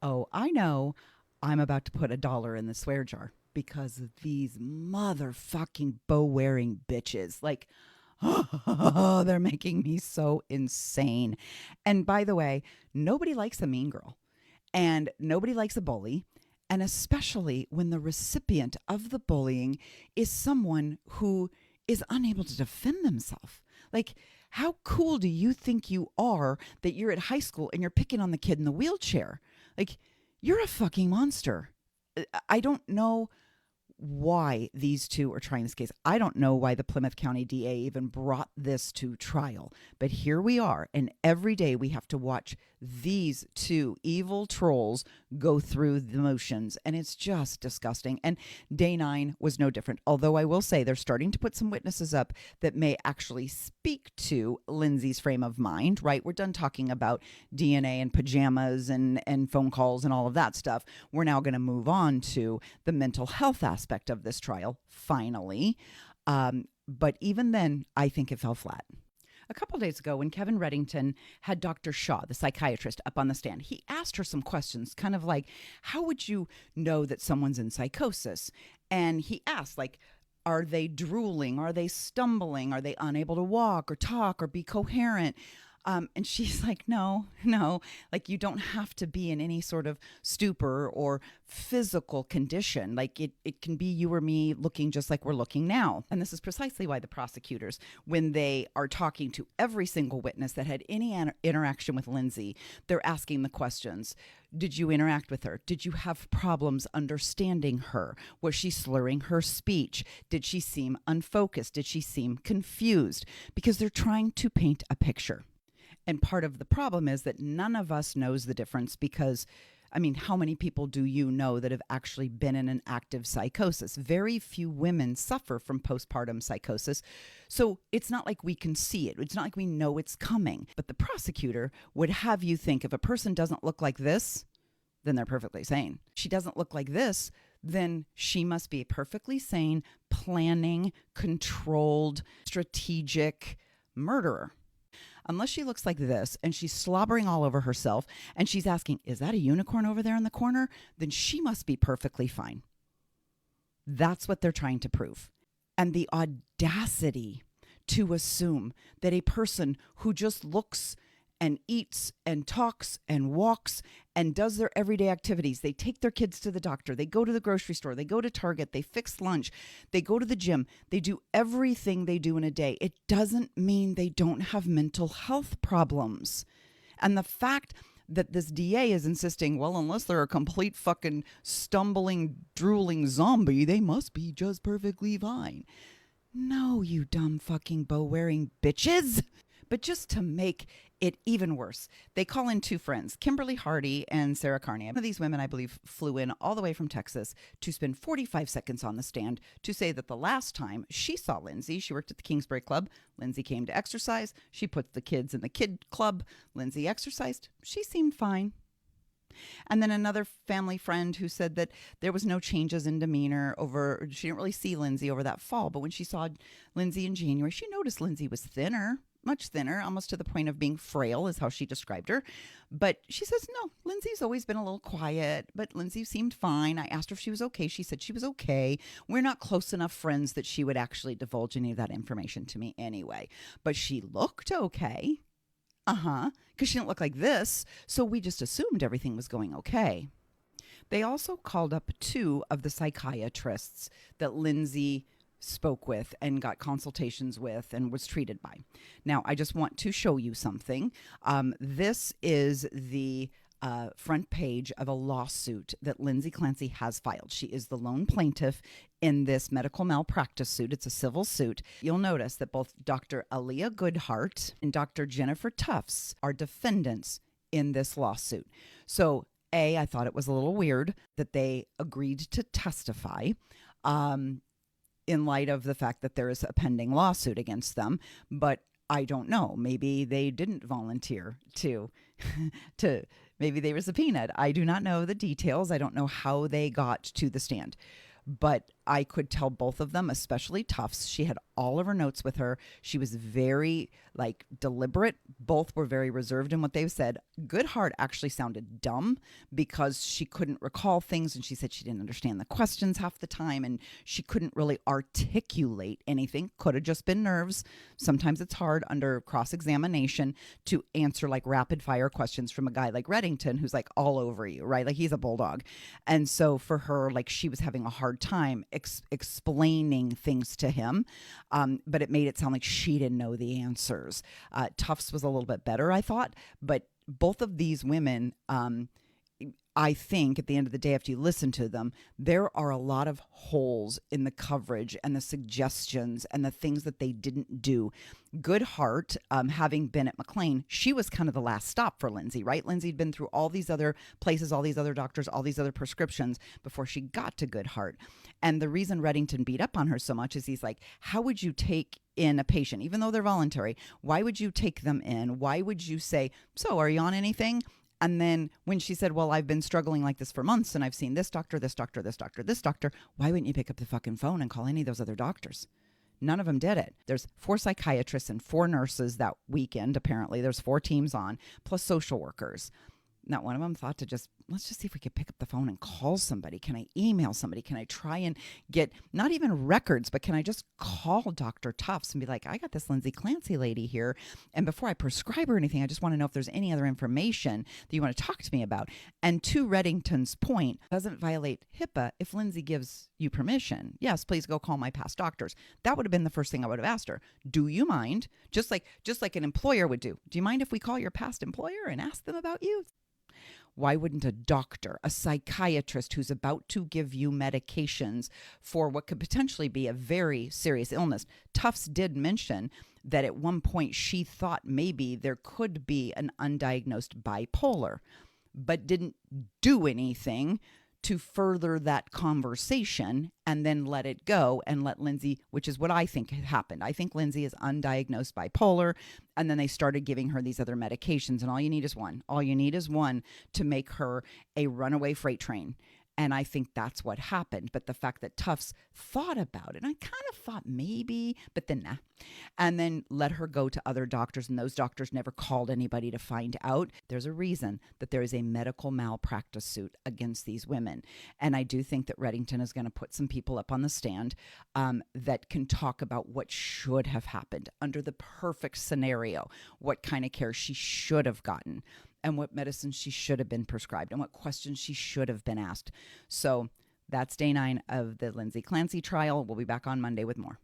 Oh, I know I'm about to put $1 in the swear jar because of these motherfucking bow wearing bitches. Like, oh, they're making me so insane. And by the way, nobody likes a mean girl and nobody likes a bully. And especially when the recipient of the bullying is someone who is unable to defend themselves. Like, how cool do you think you are that you're at high school and you're picking on the kid in the wheelchair? Like, you're a fucking monster. I don't know why these two are trying this case. I don't know why the Plymouth County DA even brought this to trial, but here we are. And every day we have to watch these two evil trolls go through the motions. And it's just disgusting. And day 9 was no different. Although I will say they're starting to put some witnesses up that may actually speak to Lindsay's frame of mind, right? We're done talking about DNA and pajamas and phone calls and all of that stuff. We're now going to move on to the mental health aspect of this trial, finally. But even then, I think it fell flat. A couple days ago, when Kevin Reddington had Dr. Shaw, the psychiatrist, up on the stand, he asked her some questions, kind of like, how would you know that someone's in psychosis? And he asked, like, are they drooling? Are they stumbling? Are they unable to walk or talk or be coherent? And she's like, no, like you don't have to be in any sort of stupor or physical condition. Like it can be you or me looking just like we're looking now. And this is precisely why the prosecutors, when they are talking to every single witness that had any interaction with Lindsay, they're asking the questions. Did you interact with her? Did you have problems understanding her? Was she slurring her speech? Did she seem unfocused? Did she seem confused? Because they're trying to paint a picture. And part of the problem is that none of us knows the difference because, I mean, how many people do you know that have actually been in an active psychosis? Very few women suffer from postpartum psychosis. So it's not like we can see it. It's not like we know it's coming. But the prosecutor would have you think if a person doesn't look like this, then they're perfectly sane. She doesn't look like this, then she must be a perfectly sane, planning, controlled, strategic murderer. Unless she looks like this and she's slobbering all over herself and she's asking, is that a unicorn over there in the corner? Then she must be perfectly fine. That's what they're trying to prove. And the audacity to assume that a person who just looks and eats and talks and walks and does their everyday activities. They take their kids to the doctor. They go to the grocery store. They go to Target. They fix lunch. They go to the gym. They do everything they do in a day. It doesn't mean they don't have mental health problems. And the fact that this DA is insisting, well, unless they're a complete fucking stumbling, drooling zombie, they must be just perfectly fine. No, you dumb fucking bow-wearing bitches. But just to make it even worse, they call in two friends, Kimberly Hardy and Sarah Carney. One of these women, I believe, flew in all the way from Texas to spend 45 seconds on the stand to say that the last time she saw Lindsay, she worked at the Kingsbury Club. Lindsay came to exercise. She put the kids in the kid club. Lindsay exercised. She seemed fine. And then another family friend who said that there was no changes in demeanor over, she didn't really see Lindsay over that fall, but when she saw Lindsay in January, she noticed Lindsay was thinner, much thinner, almost to the point of being frail is how she described her. But she says, no, Lindsay's always been a little quiet, but Lindsay seemed fine. I asked her if she was okay. She said she was okay. We're not close enough friends that she would actually divulge any of that information to me anyway. But she looked okay. Because she didn't look like this. So we just assumed everything was going okay. They also called up two of the psychiatrists that Lindsay spoke with and got consultations with and was treated by. Now, I just want to show you something. This is the front page of a lawsuit that Lindsay Clancy has filed. She is the lone plaintiff in this medical malpractice suit. It's a civil suit. You'll notice that both Dr. Aaliyah Goodhart and Dr. Jennifer Tufts are defendants in this lawsuit. So, I thought it was a little weird that they agreed to testify in light of the fact that there is a pending lawsuit against them. But I don't know. Maybe they didn't volunteer to maybe they were subpoenaed. I do not know the details. I don't know how they got to the stand. but I could tell both of them, especially Tufts. She had all of her notes with her. She was very like deliberate. Both were very reserved in what they said. Goodhart actually sounded dumb because she couldn't recall things, and she said she didn't understand the questions half the time, and she couldn't really articulate anything. Could have just been nerves. Sometimes it's hard under cross-examination to answer like rapid fire questions from a guy like Reddington, who's like all over you, right? Like he's a bulldog. And so for her, like she was having a hard time explaining things to him, but it made it sound like she didn't know the answers. Tufts was a little bit better, I thought, but both of these women, I think at the end of the day, after you listen to them, there are a lot of holes in the coverage and the suggestions and the things that they didn't do. Goodhart, having been at McLean, she was kind of the last stop for Lindsay, right? Lindsay had been through all these other places, all these other doctors, all these other prescriptions before she got to Goodhart. And the reason Reddington beat up on her so much is he's like, how would you take in a patient, even though they're voluntary? Why would you take them in? Why would you say, so are you on anything? And then when she said, well, I've been struggling like this for months and I've seen this doctor, this doctor, this doctor, this doctor, why wouldn't you pick up the fucking phone and call any of those other doctors? None of them did it. There's 4 psychiatrists and 4 nurses that weekend, apparently. There's 4 teams on, plus social workers. Not one of them thought to just, let's just see if we could pick up the phone and call somebody. Can I email somebody? Can I try and get not even records, but can I just call Dr. Tufts and be like, I got this Lindsay Clancy lady here, and before I prescribe her anything, I just want to know if there's any other information that you want to talk to me about. And to Reddington's point, doesn't violate HIPAA if Lindsay gives you permission. Yes, please go call my past doctors. That would have been the first thing I would have asked her. Do you mind? Just like an employer would do. Do you mind if we call your past employer and ask them about you? Why wouldn't a doctor, a psychiatrist who's about to give you medications for what could potentially be a very serious illness? Tufts did mention that at one point she thought maybe there could be an undiagnosed bipolar, but didn't do anything to further that conversation and then let it go and let Lindsay, which is what I think had happened. I think Lindsay is undiagnosed bipolar, and then they started giving her these other medications, and all you need is one. All you need is one to make her a runaway freight train. And I think that's what happened. But the fact that Tufts thought about it, I kind of thought maybe, but then nah. And then let her go to other doctors, and those doctors never called anybody to find out. There's a reason that there is a medical malpractice suit against these women. And I do think that Reddington is going to put some people up on the stand that can talk about what should have happened under the perfect scenario, what kind of care she should have gotten, and what medicine she should have been prescribed, and what questions she should have been asked. So that's day 9 of the Lindsay Clancy trial. We'll be back on Monday with more.